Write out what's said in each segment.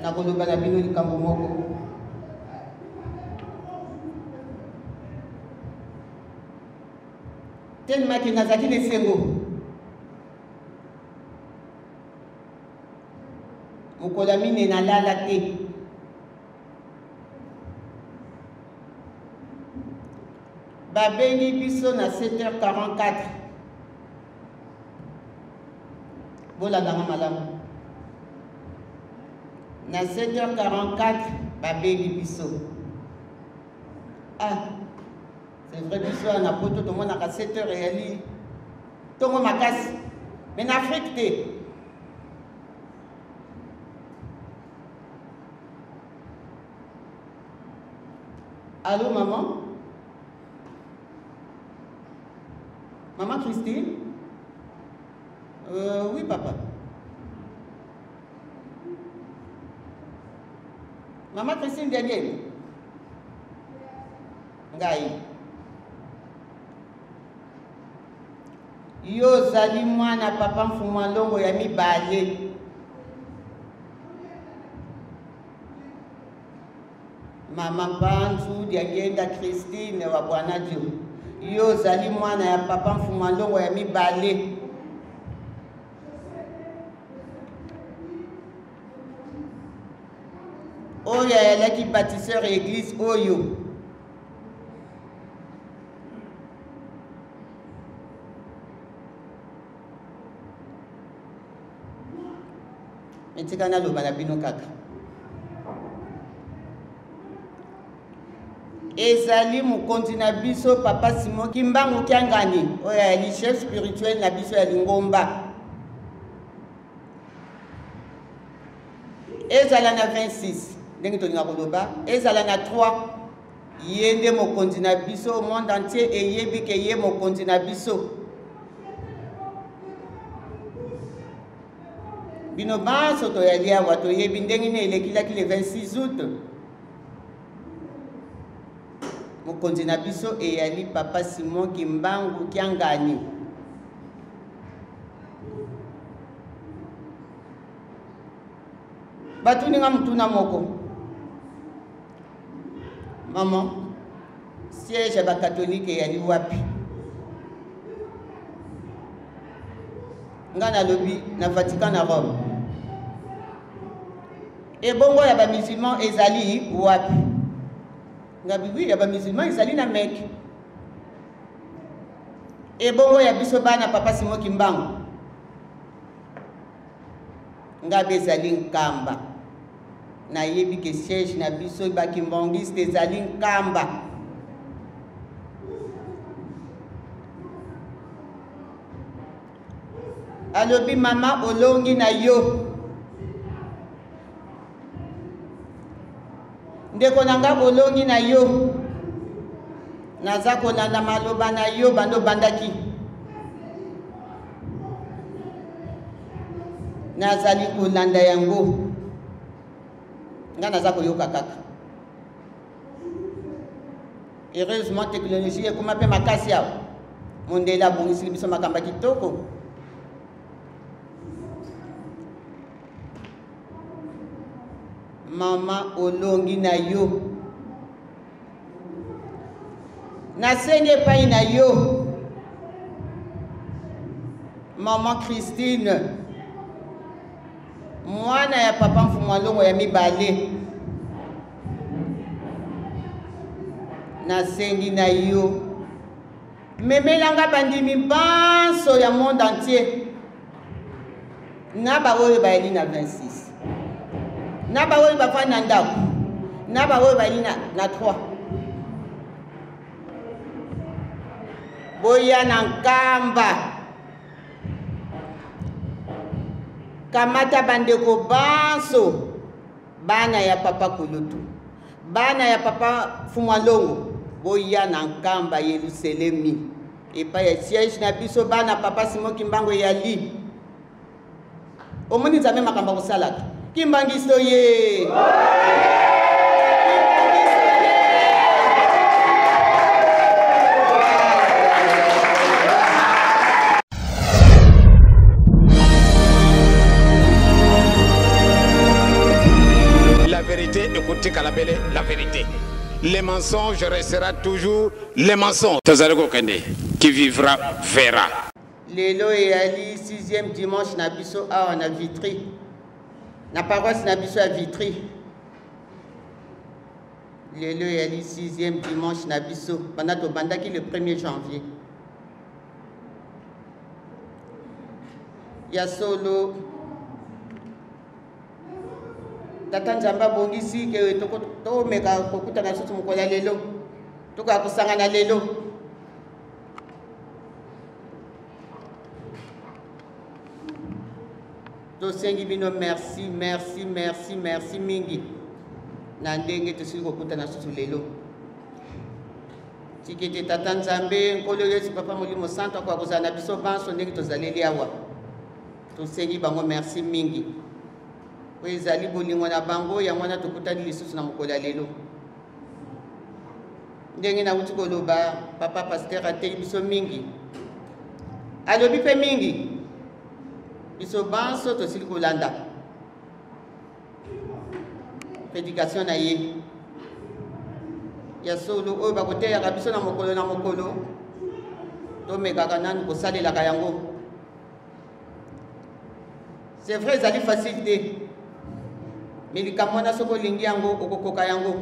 nakoloba na bino likambo moko. Tellement que nazaki lesengo mokola mine nalala te. Babengi biso na 7h44 bolandanga malamu. Na 7h44 babengi biso. Ah, c'est vrai biso na poto to mona ka 7h yali tongo makasi. Mais en Afrique te. Allô maman? Maman Christine? Oui papa. Maman Christine Daniel? Ngai. Yo zali mwana papa mfuma longo ya mibale. Mama Panzu diagenda Christine wa bwana jo. Yo zali mwana ya papa mfuma longo ya mibale. Oyo yalaki bâtisseur église oyo. Etikana loba na bino kaka. Ezali mokonzi na biso papa Simon Kimbangu Kiangani oyo yali chef spirituel na biso ya Lingomba. Ezala na 26 ndenge tolinga koloba, ezala na 3 yende mokonzi na biso monde entier eyebi ke ye mokonzi na biso. Bino banso to yali awa to yebi ndenge ne elekilaki le 26 août. Mokonzi na biso eyali papa Simon Kimbangu Kiangani. Batuninga mutuna moko. Maman, siège ba catholique yali wapi? Ngana lobi na Vatican na Rome. Et bongo ya ba musulman ezali wapi? Ngabi oui ya ba musulman ezali na Mecque. Et bongo ya biso bana papa Simon Kimbangu. Ngabi ezali Nkamba. Na yebi ke siège na biso ba kimbangiste ezali Nkamba. Alobi mama olongi na yo. Ndeko nanga olongi na yo. Naza kolanda maloba na yo bando bandaki. Nazali kolanda yango. Nga naza koyoka kaka. Heureusement technologie ekoma pe makasi awa. Mondela bongisi biso makamba kitoko. Mama olongi na yo. Nasenge pai na yo. Maman Christine. Mwana ya papa mfuma longo ya mibale. Nasengi na yo. Memelanga bandimi banso ya monde entier. Naba oyo bayeli na 26. Naba oyo bafani na ndako. Naba oyo bayeli na 3. Boya na Nkamba. Kamata bandeko banso. Bana ya papa Kulutu. Bana ya papa Fumalongo. Boya na Nkamba Yerusalemi. Epa ya siège na biso bana papa Simon Kimbangu yali. Omoni nzambe makamba kosalaka. Kimbangiso ye. vérité, écoutez Kalabele, la vérité. Les mensonges restera toujours les mensonges. Tazareko Kende, qui vivra, verra. Lelo et Ali, 6e dimanche, Nabiso a en Vitry. La paroisse Nabiso à Vitry. Lelo et Ali, 6e dimanche, Nabiso. Pendant que Bandaki le 1er janvier. Ya solo. Tata Nzamba bongisi ke to meka kokuta na sutu mukola lelo. Tuka kusanga na lelo. To sengi bino merci, merci, merci, merci mingi. Na ndenge to sili kokuta na sutu lelo. Tikete Tata Nzambe nkolo Yesu papa molimo santo kwa kozana biso banso ndenge to zaleli awa. To sengi bango merci mingi. Ezali bolingo na bango ya mwana tokutani lisusu na mokolo lelo. Ndenge na uti koloba papa pasteur ateli biso mingi. Alobi pe mingi. Biso banso tosili kolanda. Prédication na ye. Ya solo oyo bakoteya biso na mokolo. To mekaka nanu kosalelaka yango. C'est vrai, ezali facilité. Mais les camons soko lingi yango okokoka yango.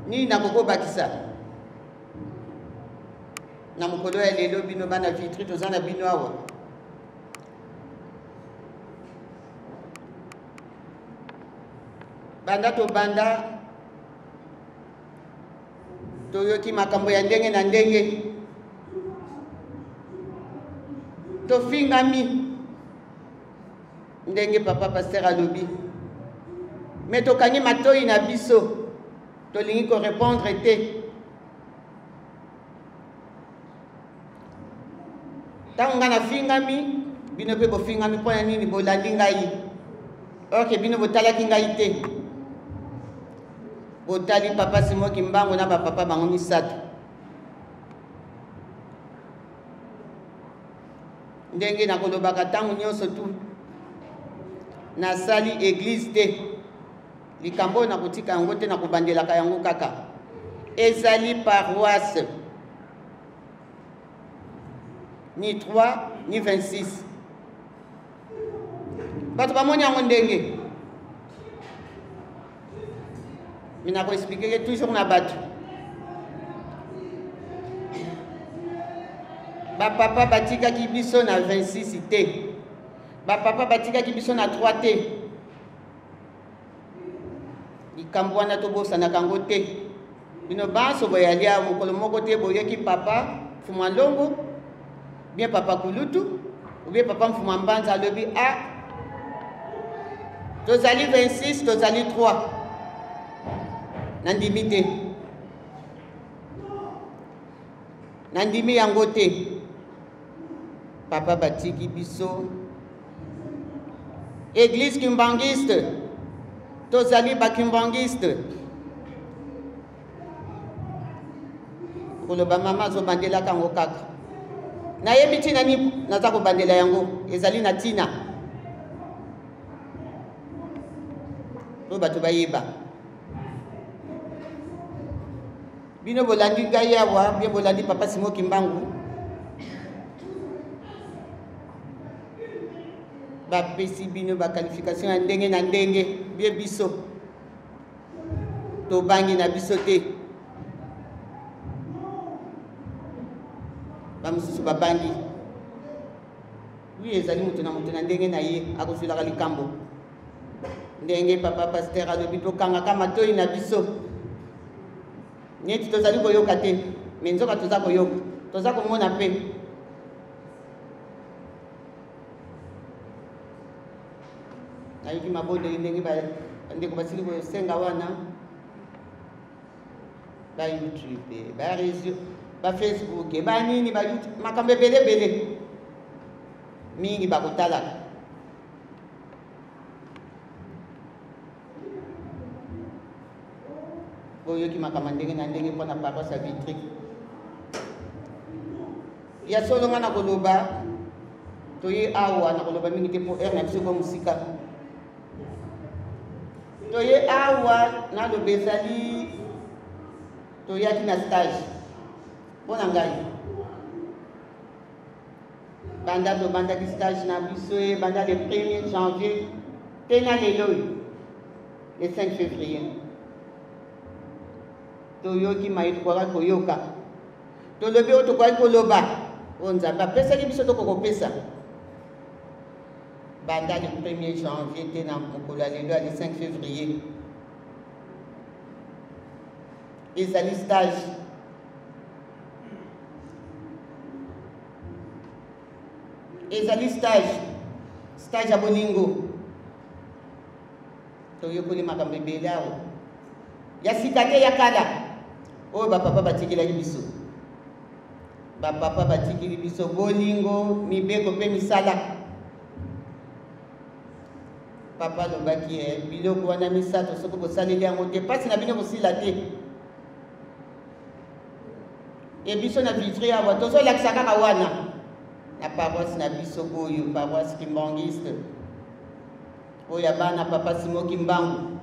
Ni na koko bakisa. Na mokolo ya lelo bino bana Vitry tozana bino awa. Banda to banda. Toyoki makambo ya ndenge na ndenge. Tofingami. Ndenge papa pasteur alobi. Mais tokangi matoi na biso. Tolingi ko répondre te. Tanga na fingami, bino pe bo fingami pona nini bolandi ngai. OK, bino botalaki ngai te. Botali papa Simo Kimbango na ba papa bango misato. Ndenge na kolobaka tangu nyonso tu. Na sali église te likambo na kotika yango te na kobandelaka yango kaka ezali paroisse ni 3 ni 26 bato bamoni yango ndenge mina ko expliquer toujours na bato ba papa batikaki biso na 26 te. Ba papa batika ki biso na 3 te. Likambo wana to bosana kango te. Bino banso boyalia mokolo moko te boyoki papa Fumwa Longo, bien papa Kulutu, ou bien papa Mfumwa Mbanza alobi a tozali 26, tozali 3. Nandimi te. Nandimi yango te. Papa batiki biso Église kimbangiste, tozali ba kimbangiste. Koloba mama zo bandela kango kaka. Na yebi tina ni naza ko bandela yango, ezali na tina. To bato bayeba. Bino bolandi ngai awa, bien bolandi papa Simo Kimbangu. Ba pesi bino ba qualification ya ndenge na ndenge bien biso to bangi na biso te ba mususu ba bangi lui ezali mutu na ndenge na ye akozulaka likambo ndenge papa pasteur alobi tokanga kama toi na biso neti tozali koyoka te me nzoka toza koyoka toza komona pe ayiki mabode ndenge ba ndeko basili ko senga wana ba YouTube ba réseau ba Facebook ba nini ba YouTube makambe bele mingi ba kotala boyoki makambo ndenge na ndenge mpona paroisse ya Vitry ya solo nga na koloba toye awa na koloba mingi te po na biso ko musika toye awa na loba ezali toyaki na stage mpona ngai banda tobandaki stage na biso banda le 1er janvier te na lelo le 5 février toyoki mai tokoka koyoka tolobi oyo tokoki koloba oyo nzambe apesaki biso tokokopesa banda le 1er janvier te na mokolo ya lelo ya le 5 février ezali stage stage ya bolingo toyokoli makambo ebele awa ya sika te ya kala oyo bapapa batikelaki biso bapapa batikeli biso bolingo mibeko mpe misala papa alobaki biloko wana misato soki bosaleli yango te mpasi na bino kosila te biso na vitri awa tozolakisa kaka wana na paroisse na biso oyo paroisse kimbangiste oyo ya bana papa Simo Kimbangu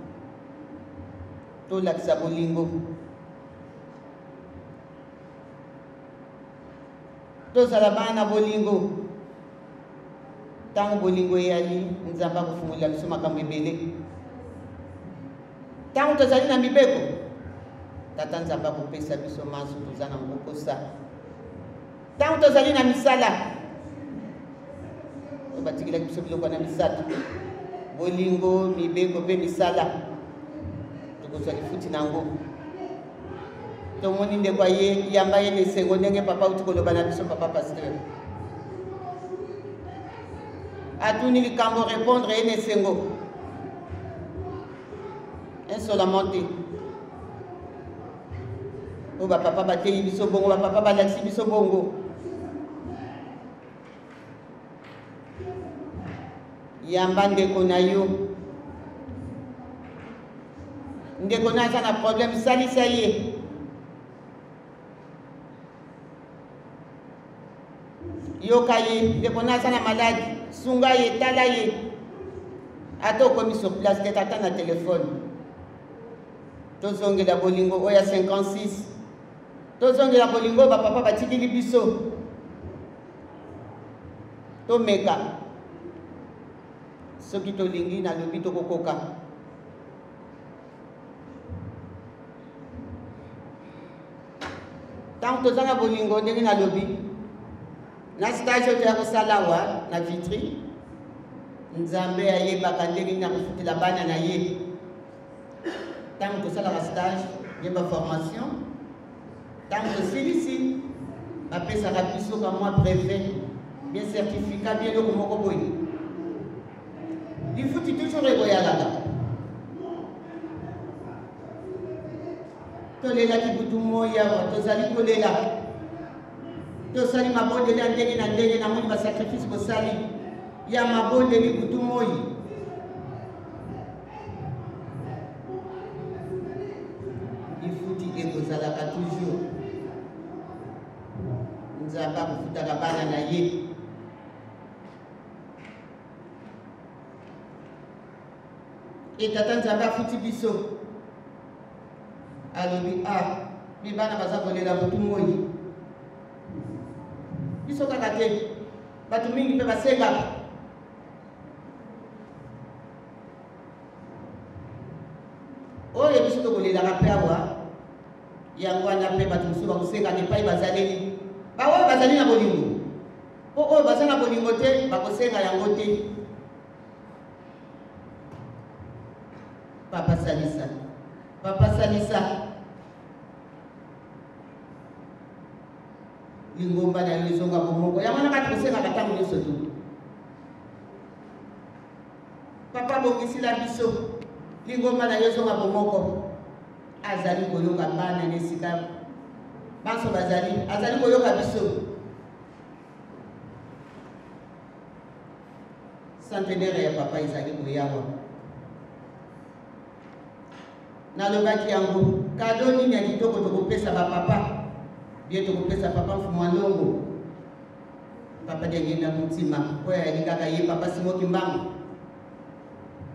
tolakisa bolingo tozala bana bolingo ntango bolingo eyali nzambe akofungolela biso makambo ebele ntango tozali na mibeko tata nzambe akopesa biso maso toza na mokosa ntango tozali na misala oyo batikelaki biso biloko na misato bolingo mibeko mpe misala tokozwa lifuti nango tomoni ndeko ye yamba ye nesengo ndenge papa uti koloba na biso papa pasteur atuni likambo répondre ye nesengo insolemment te oyo bapapa bateyi biso bongo bapapa balakisi biso bongo yamba ndeko na yo ndeko na aza na problème salisa ye yoka ye ndeko na aza na maladi sunga ye tala ye ata okomi sur place te tata na telefone tozongela bolingo oyo ya 56 tozongela bolingo bapapa batikili biso tomeka soki tolingi nalobi tokokoka ntango tozanga bolingo ndenge nalobi na stage oyo toya kosala awa na vitri nzambe ayebaka ndenge nini akofutela bana na ye ntango tosalaka stage yeba formation ntango tosilisi bapesaka biso kamwa brevet bien certificat bien eloko moko boye lifuti toujours ekoyalaka tolelaki butu moi awa tozali kolela tosali mabondeli ya ndenge na ndenge namoni basacrifice bosali ya mabondeli butu moi lifuti ekozalaka toujours nzambe akofutaka bana na ye etata nzambe afuti biso alobi mi bana baza kolela butu moi biso kaka te bato mingi mpe basengaka oyo biso tokolelaka mpe awa yango wana mpe bato mosusu bakosengaka epai bazaleli baoyo bazali na bolingo mpo oyo baza na bolingo te bakosenga yango te papa salisa lingomba na yo ezonga bomoko yango wana kati kosengaka ntango nyonso tu papa bokisila biso lingomba na yo ezonga bomoko azali koyoka bana nesika banso azali koyoka biso centenaire ya papa ezali koyawa nalobaki yango kado nini ya kitoko tokopesa bapapa bien tokopesa papa Mfumwalongo Papa diangenda mutima oyo yali kaka ye papa Simo Kimbangu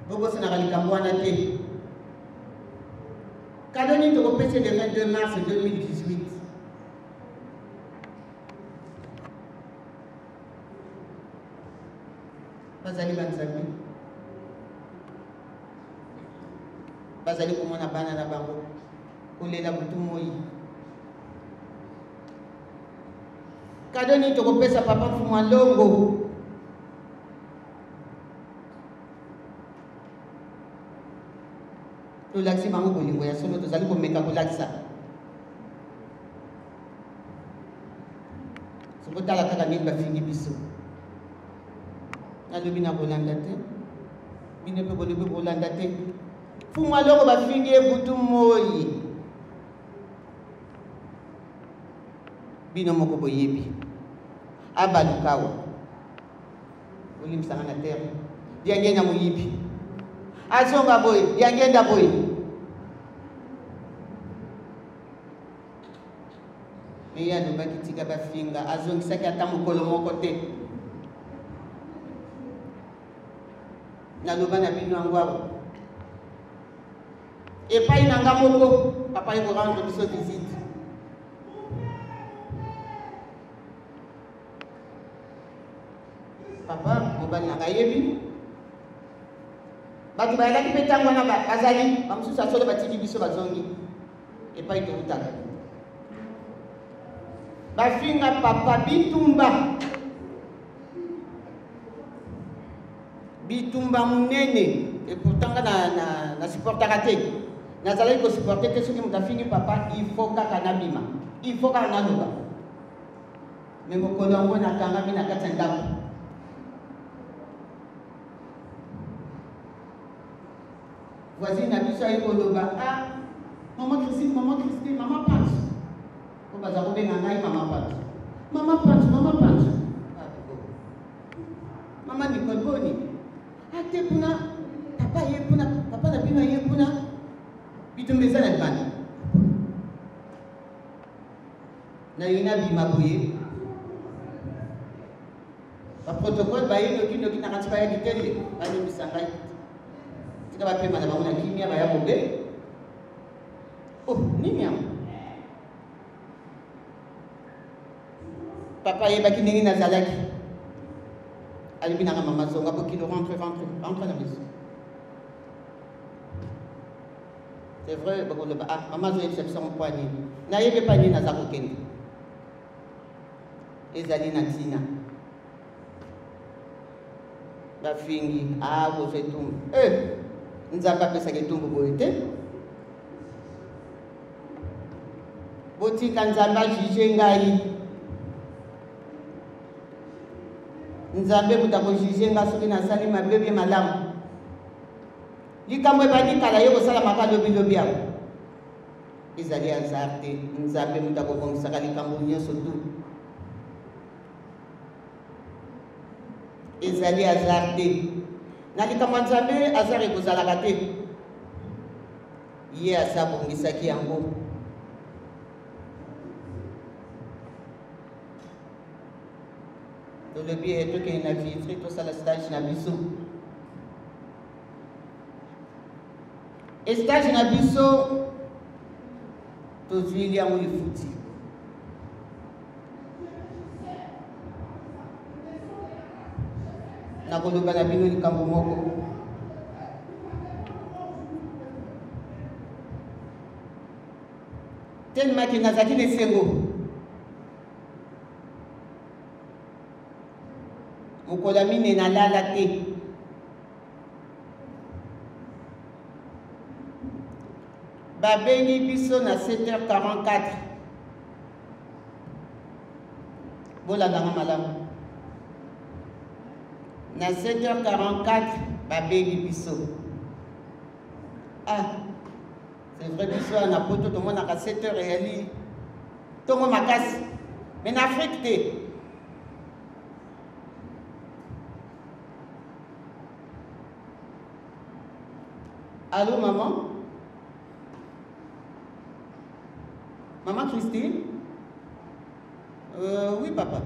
bokosenaka likambo wana te. Kado nini tokopesa le 22 mars 2018 bazali banzambe bazali komona bana na bango kolela butu moi. Kado nini tokopesa papa Mfumwa Longo tolakisi bango bolingo ya solo tozali komeka kolakisa sokotala kaka ndenge bafingi biso nalobi na kolanda te bino mpe bolobi kolanda te. Mfumwa Longo bafingi ye butu moi bino moko boyebi abalukawa olimbisanga na terre diangenda moyibi azonga boye diangenda boye me alobaki tika bafinga azongisaki ata mokolo moko te. Naloba na bino yango awa epai na nga moko papa ekorendre biso visite papa mobali na ngai yebi bato bayalaki mpe ntango wana bazali bamosusu asolo batiki biso bazongi epai tokutaka bafinga papa bitumba munene epurtanga na supportaka te nazalaki kosupporte te soki moto afingi papa ifo kaka nabima ifo kaka naloba me mokolo yango nakangami na kati ya ndako voisine na biso ayi koloba mama Christine mama Pancho po baza kobenga ngai mama Pancho mama Nicole boni ate kuna papa na bino ye kuna bitumba eza na libanda nalingi nabima boye baprotocole baye noki na kati bayaki tele balimbisa ngai tika bapema na bango na kimia baya bobe nini yango papa ayebaki ndenge nazalaki alobi nanga mama zonga bokilo rentre na biso. C'est vrai bakoloba mama zoyebisa biso mpoa nini nayebi epai nini naza kokende ezali na ntina bafingi kozwa etumbu nzambe apesaka etumbu boye te botika nzambe ajuge ngai nzambe moto akojuge nga soki nasali mabe bie malamu likambo ebandi kala ye kosalamaka lobilobi yango ezali hasard te nzambe moto akobongisaka likambo nyonso tu ezali hasard te na likambo ya nzambe hasard ekozalaka te ye asa abongisaki yango. Tolobi tokende na Vitry tosala stage na biso stage na biso tozwili yango lifuti nakoloba na bino likambo moko telemaki nazalaki na esengo mokolo mine nalala te babengi biso na 7h44 bolandanga malamu na 7h44 babengi biso c'est vrai biso na poto tomonaka 7h eyali ntongo makasi mais na Afrique te allô maman? Maman Christine? Oui papa.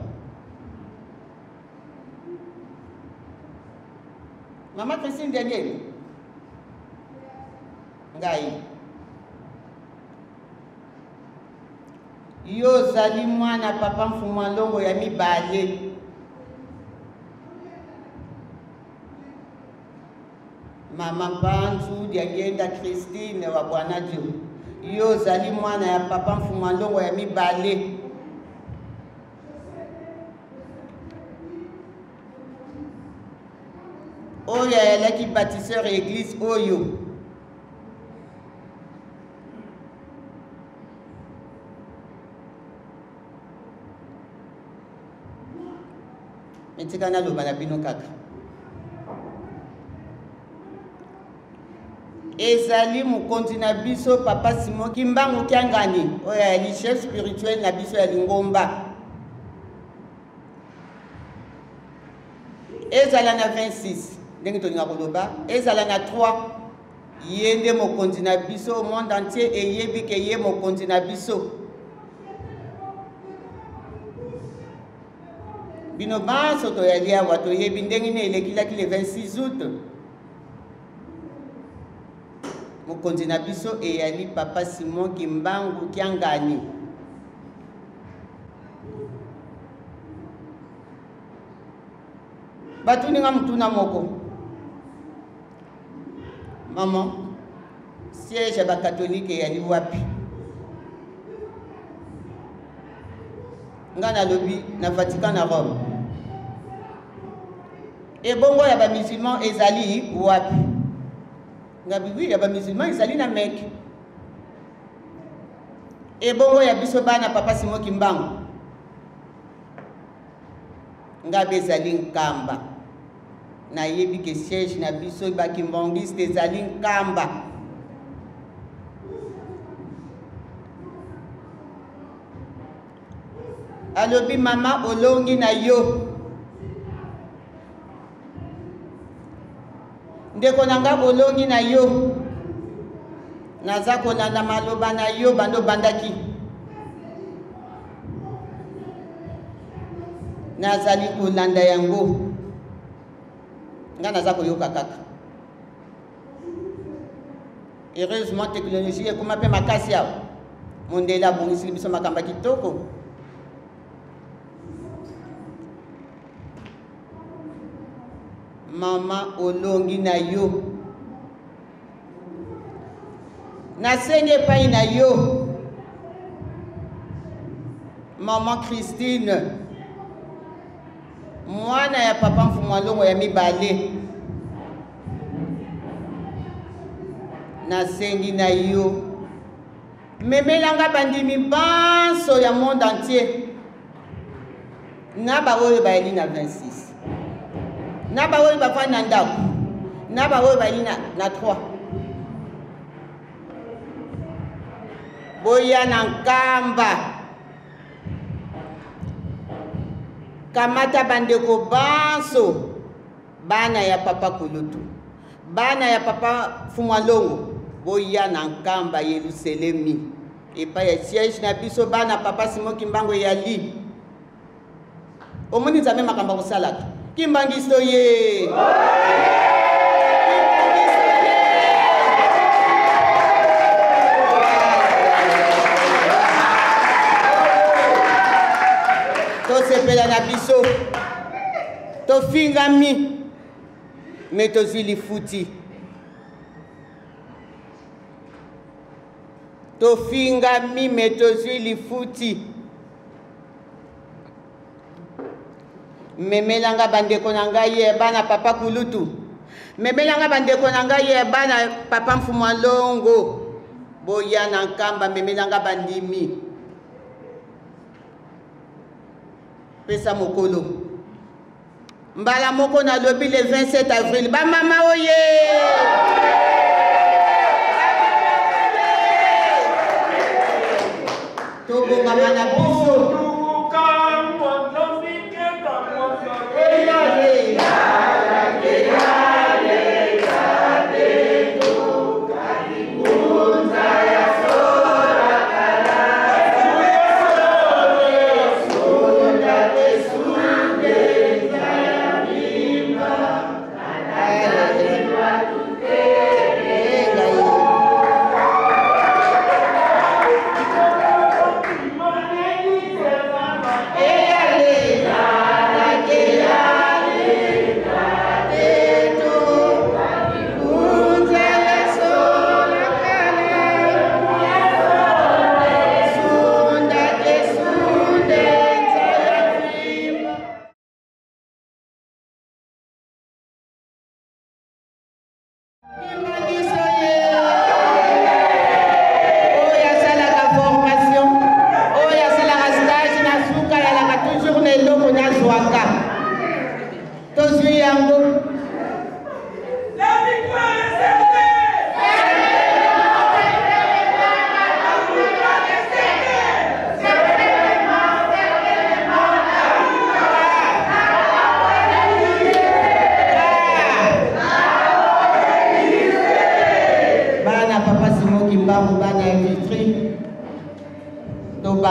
Maman Christine dernier. Ngai. Yo zali mwana papa mfuma longo ya mibale. Mama Panzu diagenda Christine wa bwana jo. Yo zali mwana ya papa mfuma longo ya mibale. Oyo ayalaki bâtisseur église oyo. Metikana loba na bino kaka. Ezali mokonzi na biso papa Simon Kimbangu Kiangani. Oyo ayali chef spirituel na biso ya Lingomba. Ezala na 26. Ndenge tolinga koloba. Ezala na 3. Yende mokonzi na biso au monde entier eyebi ke ye mokonzi na biso. Bino banso to yali awa to yebi ndenge ne elekilaki le 26 août. Mokonzi na biso eyali papa Simon Kimbangu Kiangani. Batuni nga mutuna moko. Maman, siège ba catholique yali wapi? Nga na lobi na Vatican na Rome. Et bongo ya ba musulman ezali wapi? Nga bibi ya ba musulman ezali na Mecque. Et bongo ya biso bana papa Simon Kimbangu. Nga bezali nkamba. Na yebi ke siège na biso ba kimbangiste ezali nkamba. Alobi mama olongi na yo. Ndeko nanga olongi na yo. Naza kolanda maloba na yo bando bandaki. Nazali kolanda yango. Nga naza koyoka kaka. Heureusement technologie ekoma pe makasi awa. Mondela bongisi biso makamba kitoko. Mama olongi na yo. Nasenge pai na yo. Maman Christine. Mwana ya papa mfuma longo ya mibale. Nasengi na yo. Memelanga bandimi banso ya monde entier. Naba oyo bayeli na 26. Naba oyo bafani na ndako. Naba oyo bayeli na 3. Boya na nkamba. Kamata bandeko banso. Bana ya papa Kulutu. Bana ya papa Fumalongo. Boya na nkamba Yerusalemi. Epa ya siège na biso bana papa Simon Kimbangu yali. Omoni nzambe makamba kosalaka. Kimbangiso ye. Tosepela na biso. Tofingami. Metozili futi. Tofingami metozili futi. Memelanga bandeko na ngai ye bana papa Kulutu. Memelanga bandeko na ngai ye bana papa Mfuma Longo. Boya na nkamba memelanga bandimi. Pesa mokolo. Mbala moko na lobi le 27 avril. Ba mama oye. Togo mama na biso.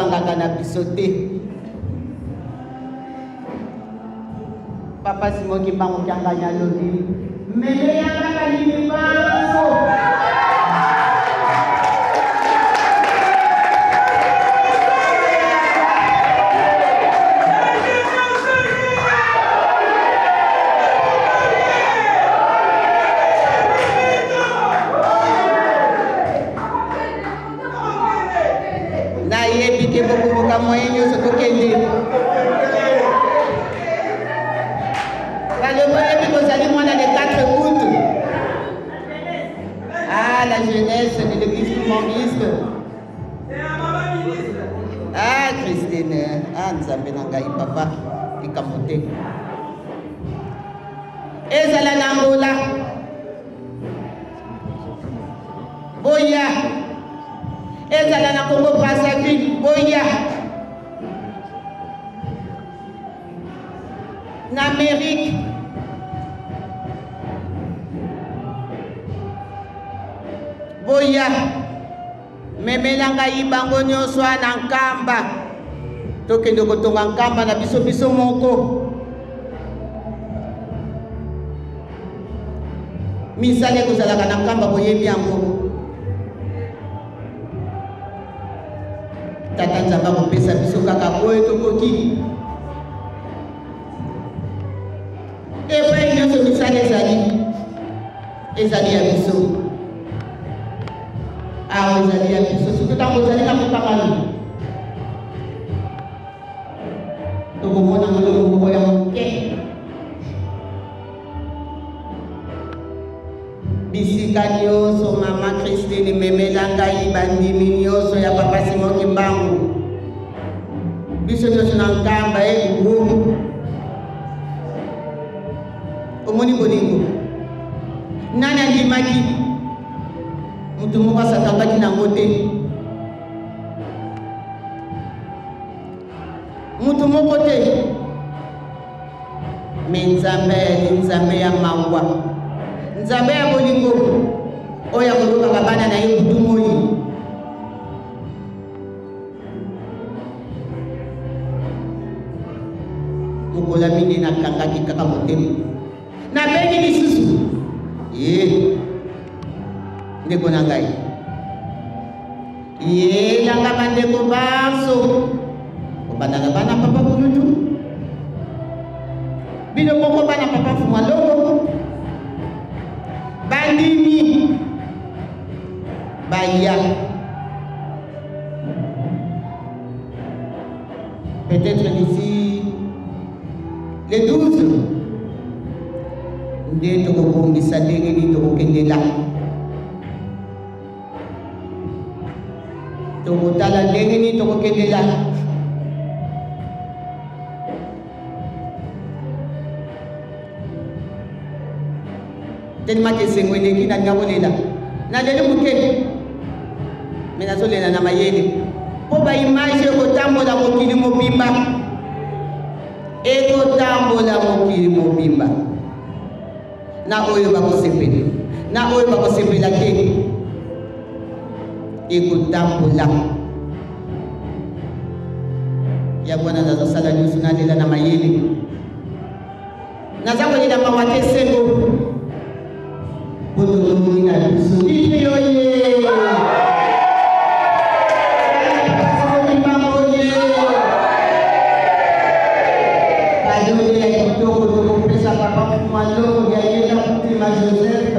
bangaka na biso te. Papa Simon Kimbangu kianganya lobi. Mele yanga kalimi banso. Na yebi ke bokuboka moyenyo sokokende. Ah, la jeunesse de l'église humaniste. Ah, Christine. Ah, nous avons papa. Et Kamote. Ezala Nangola. Boya. Ezala na Congo Brazzaville. Boya. Na Amérique. Boya memelanga ibango nyonso na nkamba tokende kotonga nkamba na biso moko misale kozalaka na nkamba boyebi yango tata nzambe akopesa biso kaka boye tokoki epai nyonso misale ezali ya biso. Ah, vous allez à tout ce que vous allez à mon parole. Donc, au moins, nous voyons Bisikanios, maman Christine, Memelanga, Ibandiminios, ya papa Simon Kimbangu. Bisikanios, Nankamba, et vous. Au Moni Boningo. Nana Dimaki. Mutu moko sakangaki nango te. Mutu moko te. Me nzambe ya mawa. Nzambe ya bolingo. Oya kolobaka bana na ye kutu moi. Mokola mine nakangaki kaka motema. Nabengi lisusu. Ndeko na ngai ye langa bandeko baso obandanga bana papa kulutu bino moko bana papa fuma longo bandimi baya peut-être d'ici les 12 nde tokobongisa ndenge nini tokokendela tokotala ndenge nini tokokendela tellement que esengo eleki na ngakolela naleli moke me nazolela na mayele mpo baimage ekotambola mokili mobimba na oyo bakosepela te ekotambola ya bwana nazosala nyonso nalela na mayele naza kolela mawa te esengo potolongi na biso iyoye Malongo ya yenda kutima Joseph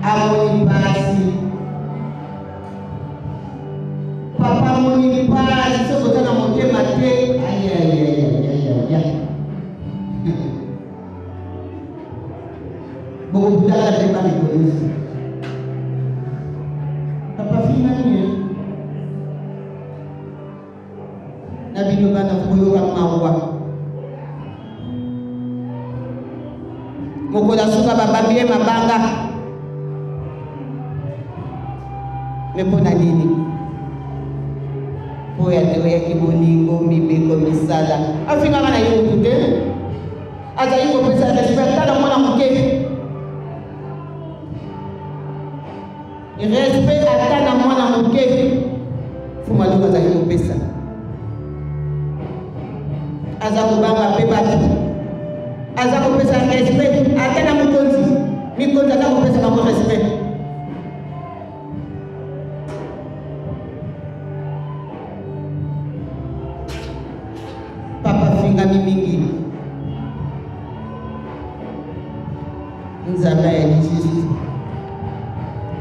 amoni basi papa moni basi soko tana motema te aya bogo budala te bali polisi papa fina ni na bino bana kuyoka mawa mokola suka babambie mabanga mepona nini oya teoyaki bolingo mibeko misala afingaka na ye motu te azali kopesa respect tala mwana moke respect ata na mwana moke fumaluka azali kopesa aza kobanga mpe bato aza kopesa respect ata na mokonzi mikonzi aza kopesa bango respect papa fingami mingi nzambe ya lisusu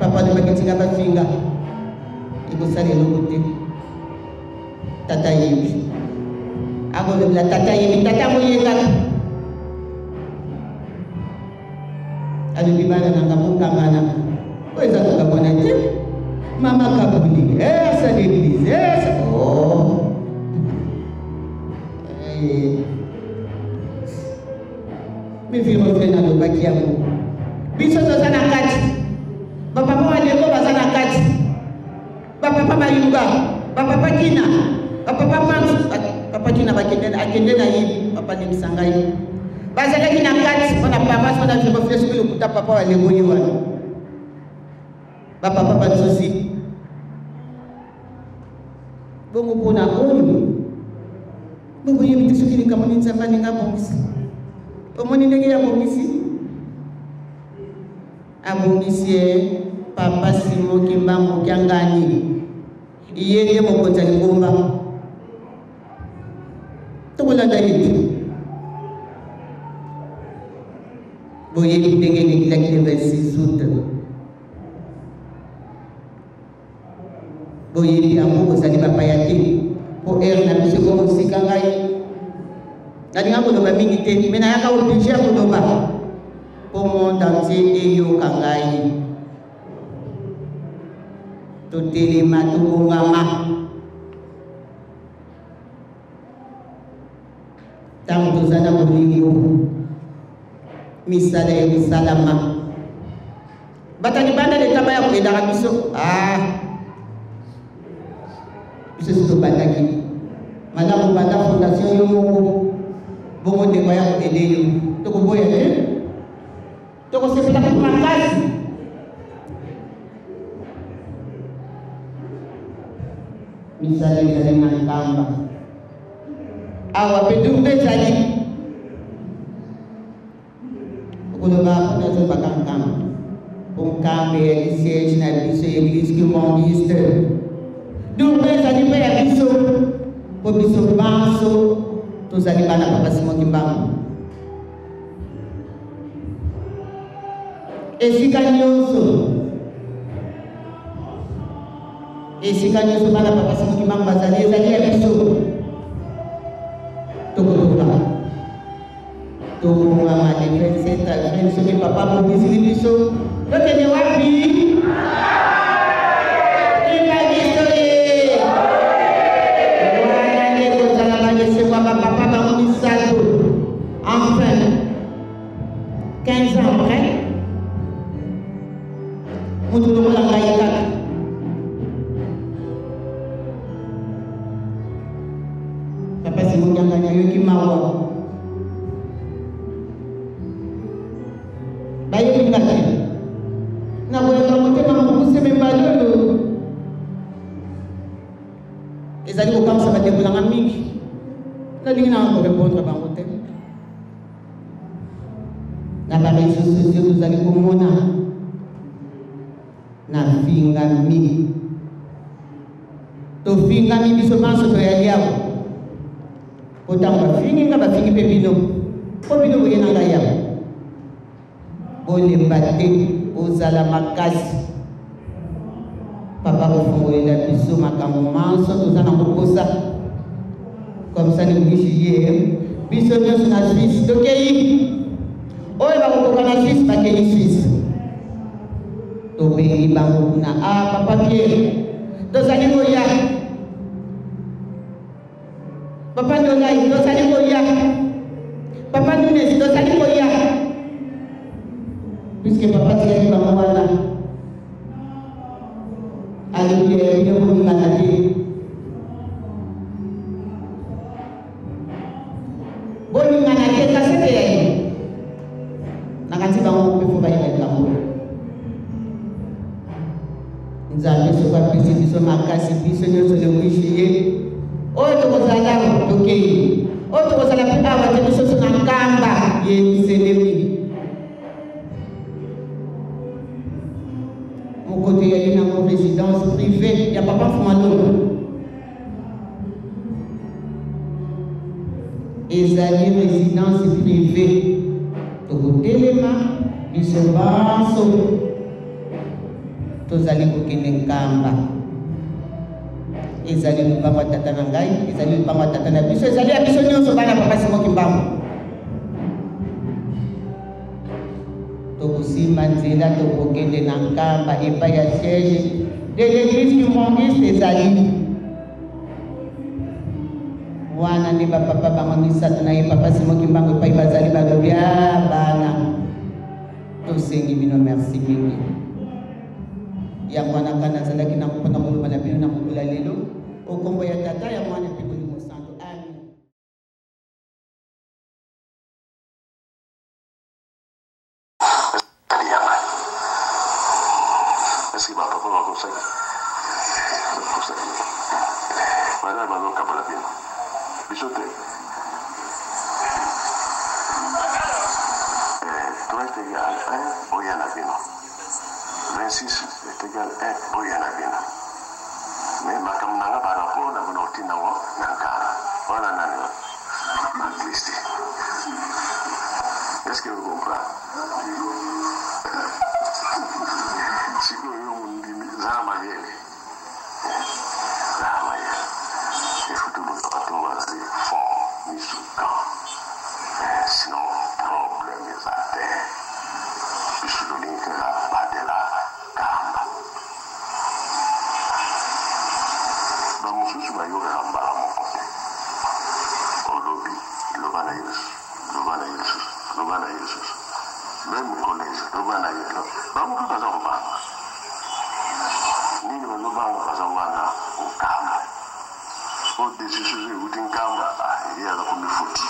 papa lobakitinga bafinga ekosala eloko te tata yebi akolobela tata yebi tata moyekaka alobi bana nanga mokangana oyo eza kokabona te mama kabuli asala eglise miviro na lobaki yango biso toza na kati bapapa baleko baza na kati bapapa bayunga bapapa kina bapapa mansu papa kina akende na ye papa lemisa ngai bazalaki na kati mpona paroisse mpona viro freske lokuta papa baleko ye wana bapapa banzosi bongo mpona oyo bongo yebi te soki likambo nini nzambe alinga abongisi omoni ndenge ya bongisi abongisi ye papa Simon Kimbangu Kiangani iye nde mokonzi ya Lingomba tokolanda yetu boyebi ndenge elekilaki le 26 août boyebi yango bozali bapaya te po ere na biso komosika ngai nalinga koloba mingi te me nayaka oblige ya koloba po monde entier eyoka ngai totelema tobongama ntango toza na bolingo misala ekosalama bato libanda letamba ya koyedaka biso biso so tobandaki malamu banda fondation yo moko bongo ndeko ya koede yo tokoboya te tokosepelaka makasi misala ezali na nkamba awa mpe dumbe ezali okoloba mpona ezobaka nkamba po nkambe ya lisiege na biso église kimongiste dumbe ezali mpe ya biso po biso banso tozali bana papa Simon Kimbangu esika nyonso bana papa Simon Kimbangu bazali ezali ya biso tokotoka tongama le 27 avril soki papa bobisili biso tokende wapi enfin 15 ans après mutu lokola ngai kaka papa Simon Kiangani ayoki mawa bayelinga te nakoyaka motema mokuse mibale oyo ezali kokamwisa badekolanga mingi nalingi nanga korépondre bango te na bareseau sociaux tozali komona na fingami tofingami biso banso toyali awa otango bafingi nga bafingi mpe bino po bino boye na ngai awa bolemba te ozala makasi papa kofongolela biso makambo manso toza na kokosa comme ça ne bougie biso nyonso na Suisse tokei oyo bakokoka na Suisse bakei Suisse tobengi bango kuna papa Pierre tozali koya papa Ndolai tozali koya papa Nunes tozali koya puisque papa tiaki bango wana alobi bino boningana te boningana te kasete ya ye nakati bango mpe fo bayeba likambo nzambe soki apesi biso makasi biso nyonso lewishi ye oyo tokozala tokei Autre ça la plus awa te biso sur Nkamba Yelusalemi. Mon côté il y a une résidence privée, il y a papa Fumalo. Ezali résidence privée. Tokotelema biso baso. Tozali kokende Nkamba. Ezali lubangwa tata na ngai, ezali lubangwa tata na biso, ezali ya biso nyonso bana papa Simoki Mbangu. Tokosima nzela tokokende na Nkamba epai ya siège de l'église humaniste ezali. Wana nde bapapa bango misato na ye papa Simoki Mbangu epai bazali balobi bana. Tosengi bino merci mingi. Yang wana kana zalaki na mpona koloba na bino na mokolo lelo okombo ya tata ya mwana mpe molimo santo. Amen. Est-ce qu'il va pas pouvoir comme ça? Madame Manon Kabalabino. Bichoté. 3 est égal à 1 Oyanabino. 26 est égal à 1 Oyanabino. Mais ma camarade par rapport à mon ordinateur, Nankara. Voilà, Nana. Christi. Est-ce que vous comprenez? Si vous avez Zamayel, il faut tout le monde passer fort, Misukan. Sinon, problème est à terre. Je suis le link à Badela Kamba. Dans mon souci, je vais y aller à mon côté. Au lobby, le Banaïs. Même au collège, le Banaïs. Dans mon cas, ça va. Ni le Banaïs, ça va au Kamba. Au-dessus, je vous dis Kamba, il y a la première faute.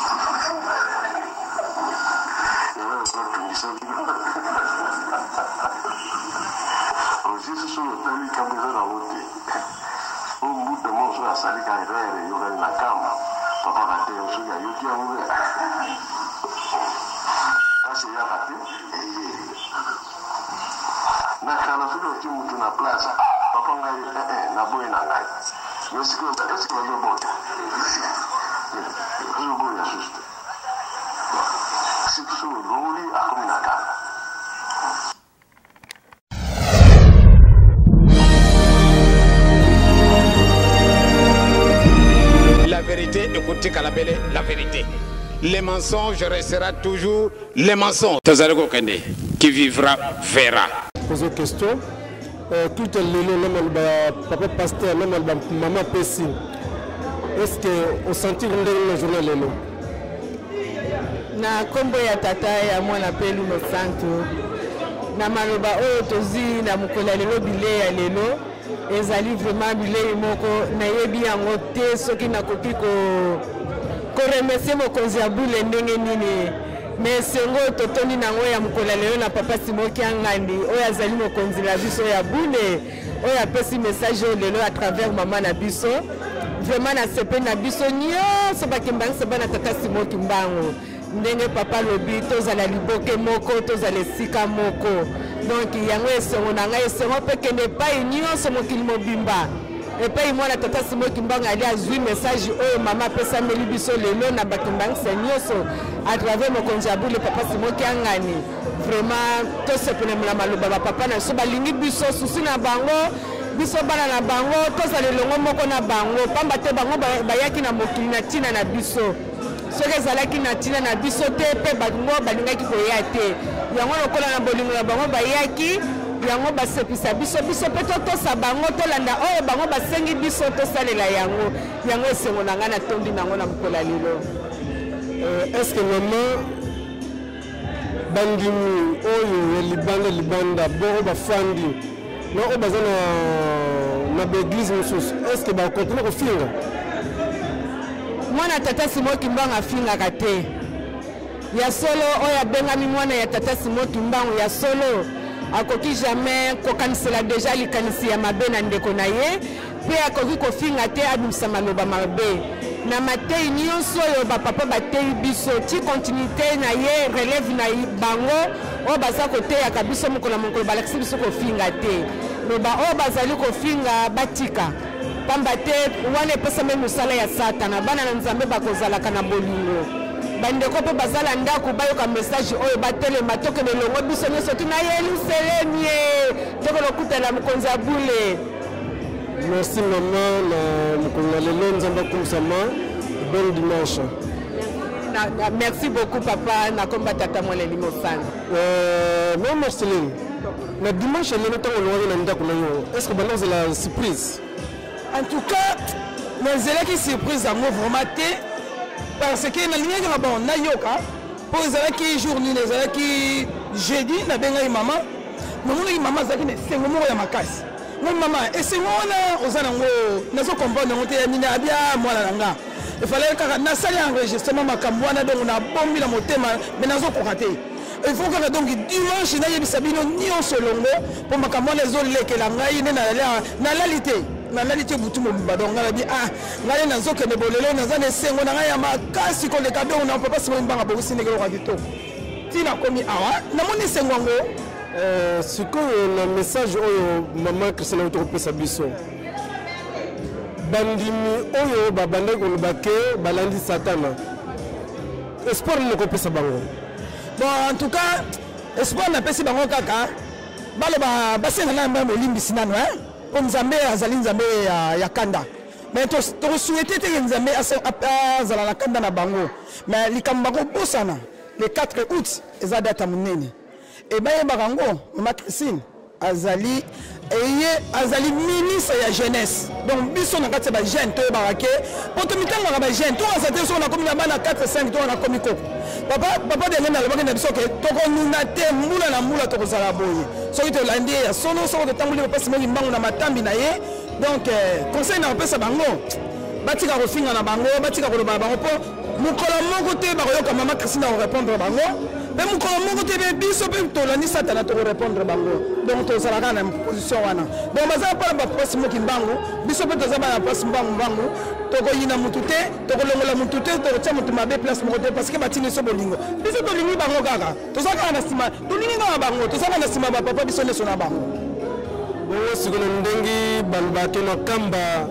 Juste sur le télé, quand vous êtes en route, au bout de mon soir, ça dit qu'il y a une cam, papa va te dire, il y a eu qui a ouvert. Quand c'est y a raté, na kana sio tu mtu na plaza papa ngai na boy na ngai est-ce que vous avez bon je vous assiste si tu veux rouler à comme na kana. La vérité, écoutez Kalabele, la vérité. Les mensonges restera toujours les mensonges. Tazareko Kende, qui vivra, verra. Poser question. Tout le monde, papa pasteur, maman Pessi. Est-ce que vous sentez une journée lelo? Na kombo ya tata ya mwana pelu no santo. Na maloba oyo tozi na mukola lelo bile ya lelo. Ezali vraiment bile moko na yebi yango te soki na koki ko remercier mokonzi ya bule ndenge nini. Mais sengo totoni nango ya mukola lelo na papa Simoki Angandi oyo azali mokonzi la biso ya bule oyo apesi message lelo à travers maman na biso. Vraiment na sepe na biso nyonso bakembangisa bana tata Simoki Mbangu ndenge papa lobi tozala liboke moko tozala esika moko. Donc yango esongo na ngai esongo pe kende pai nyonso mokili mobimba epai mwana tata Simoki Mbangu ali azwi message oyo mama pesa meli biso lelo na bakembangisa nyonso à travers mokonzi ya bule papa Simoki Angani. Vraiment tosepene na maloba ba papa na so balingi biso susi na bango biso bana na bango tozala longo moko na bango pamba te bango bayaki na mokili na tina na biso soki ezalaki na tina na biso te pe bango balingaki koya te yango lokola na bolingo na bango bayaki yango basepisa biso pe totosa bango tolanda oyo bango basengi biso tosalela yango esengo na ngai natondi nango na mokolo lelo. Est-ce que maman bandimi oyo libanda bo bafandi no oyo baza na baeglise mosusu est-ce que bakontinue kofinga? Mwana tata Simoki Mbangu afingaka te ya solo oyo abengami mwana ya tata Simoki Mbangu ya solo akoki jamais kokanisela deja likanisi ya mabe na ndeko na ye pe akoki kofinga te abimisa maloba mabe na matei nyonso oyo bapapa batei biso ti continuité na ye relève na bango oyo baza koteyaka biso mokolo mokolo balakisi biso kofinga te loba oyo bazali kofinga batika pamba te wana epesami mosala ya satana bana na nzambe bakozalaka na bolingo bandeko mpe bazala ndako bayoka message oyo batelema tokende elongo biso nyonso tina Yelusalemi tokolokutana mokonzi ya bule. Merci maman na mokonzi lelo nzambe akumsama. Bon dimanche. Merci beaucoup papa na komba tata moleli mosana. Non Marceline. Na dimanche lelo tango lowa na ndako na yo. Est-ce que bana c'est la surprise? En tout cas, nazalaki surprise à moi vraiment té parce que na ligne na bon na yoka pour ezalaki journée ezalaki jeudi na benga maman. Maman zaki ne sengo mo ya makasi. Mon maman, et c'est moi là, aux anango, nous sommes comprendre, nous sommes bien, moi là, il fallait que nous sachions enregistrement, ma camouana, donc on a bombé la montée, mais nous sommes ratés. Il faut que donc dimanche, nous ayons sabino ni en solongo, pour ma camouana les autres que la ngaï n'est na lalité. Na lalité boutou mon badon, on a dit ah, ngaï n'a zoké ne bolelo, n'a zane sengo, n'a ngaï ma casse qu'on les cadeaux, on n'a pas se faire un banga aussi négro radito. Tina commis awa, n'a mon sengo. Ce que le message oyo maman Christina utopesa biso bandimi oyo babanda ko bake balandi satana espoir ne kopesa bango. Bon en tout cas espoir na pesi bango kaka baloba basenga na mbambo limbisi nano pour nzambe azali nzambe ya kanda mais to souhaiter te nzambe azala la kanda na bango mais likambo bango bosana le 4 août eza data munene. Et bien, Maman Christine, Azali ministre de la jeunesse. Donc, biso na kati ba jeune to barake. Pour te mitanga ba jeune, to asate so na komi na bana 4 5 to na komi koko. Papa de ngena lobaka na biso ke to ko nuna te mula na mula to ko sala boye. So ito landi ya sono so de tambuli ko pasi mo mbangu na matambi na ye. Donc, conseil na pesa bango. Batika ko finga na bango, batika ko ba bango po mukolo moko te ba ko yoka Maman Christine na répondre bango. Mais mon collègue TV biso pe tolani satana to répondre bango donc to salaka na position wana donc baza pas ba poste mo kimbango biso pe to za ba poste mbango to ko yina mutute to ko longola mutute to ko tsamutu mabe place mo te parce que batini so bolingo biso to lingi bango kaka to saka na sima to lingi na bango to saka na sima ba papa biso ne sona bango bon sikono ndengi balba ke na kamba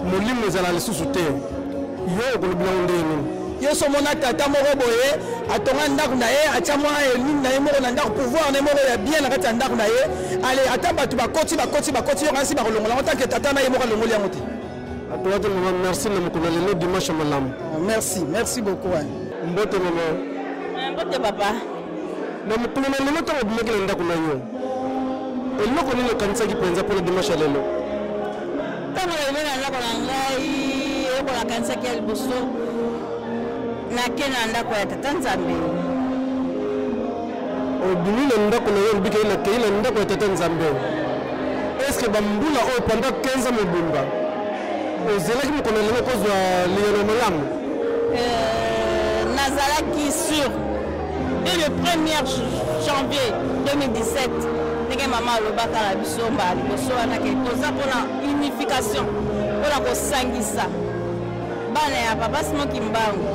molimo zala lisusu te yo ko lobina ndeni yeso mona tata moko boye atonga ndako na ye atia mwa elini na ye moko na ndako pouvoir na ye moko ya bien na kati ya ndako na ye ale ata bato bakoti yo kasi bakolongola otake tata na ye moko alongoli yango te. Atoate maman merci na mokolo lelo dimanche malamu. Merci beaucoup. Mbote maman. Mbote papa. Na mokolo lelo to obimaki na ndako na yo. Eloko nini okanisaki mpenza mpona dimanche ya lelo? Ntango lelo na ndako na ngai eloko nakanisaki ya liboso nake na ndako ya tata nzambe. Obimi na ndako na yo obiki na kei na ndako ya tata nzambe. Est-ce que bambula oyo pendant 15 ans mobimba ozalaki mokolo lelo kozwa liyano malamu? Nazalaki sûr dès le 1er janvier 2017 ndenge mama alobaka na biso mba liboso wana ke toza mpona unification mpona kosangisa bana ya papa Simoki Mbangu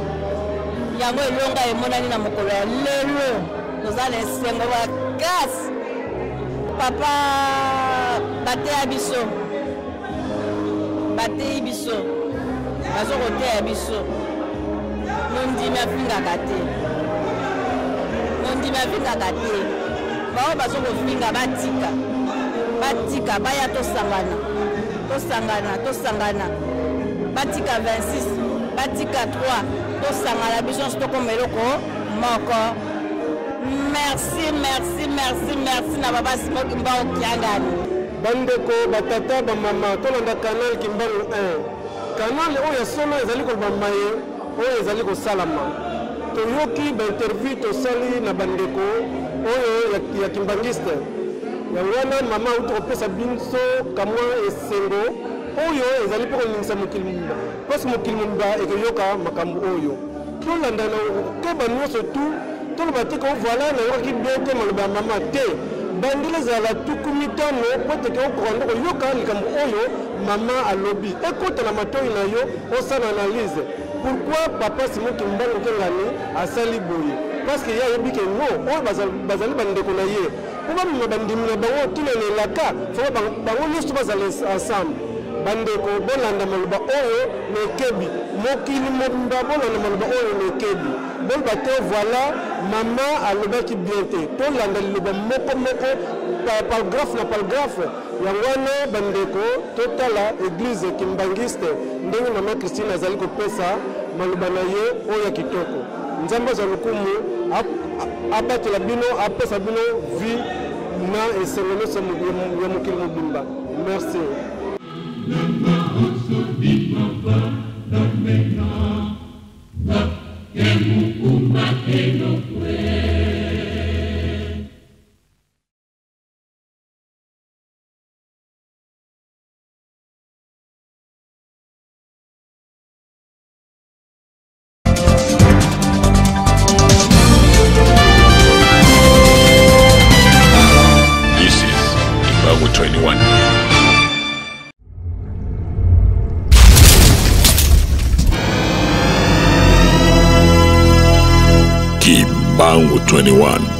yango elonga emonani na mokolo ya lelo toza na esengo makasi papa bateya biso bateyi biso bazokoteya biso mondimi afingaka te bao bazokofinga batika baya tosangana batika 26 batika 3 tosangana biso nyonso tokoma eloko moko. Merci na baba Simoki Mbangu Kiangani bandeko batata bamama tolanda canal Kimbangu 1 canal oyo sono ezali koloba maye oyo ezali kosalama toyoki bainterview tosali na bandeko oyo ya kimbangiste yango wana mama auti kopesa biso kamwa esengo oyo ezali mpo koningisa mokili mumba mpasi mokili mumba ekoyoka makambo oyo tolandana keba nyonso tu toloba te ko voilà nayokaki bien te maloba ya mama te bandele za la tukumitano pote ke okoranda koyoka likambo oyo mama alobi ekota na matoi na yo osala analyse pourquoi papa Simon Kimbangu Kengani asali boye parce que ya yebi ke no oyo bazali bandeko na ye kuba mima bandimi na bango tuna nelaka fo bango nyonso bazali ensemble bandeko bolanda maloba oyo nekebi mokili mobimba bolanda maloba oyo nekebi bolba te voilà mama alobaki bien te tolanda liloba moko paragraphe na paragraphe yango wana bandeko totala église kimbangiste ndenge mama Christine azali kopesa maloba na ye oyo ya kitoko nzambe za lukumu abatela bino apesa bino vie na esengelo ya mokili mobimba merci. This is Kimbangu 21. Kimbangu 21.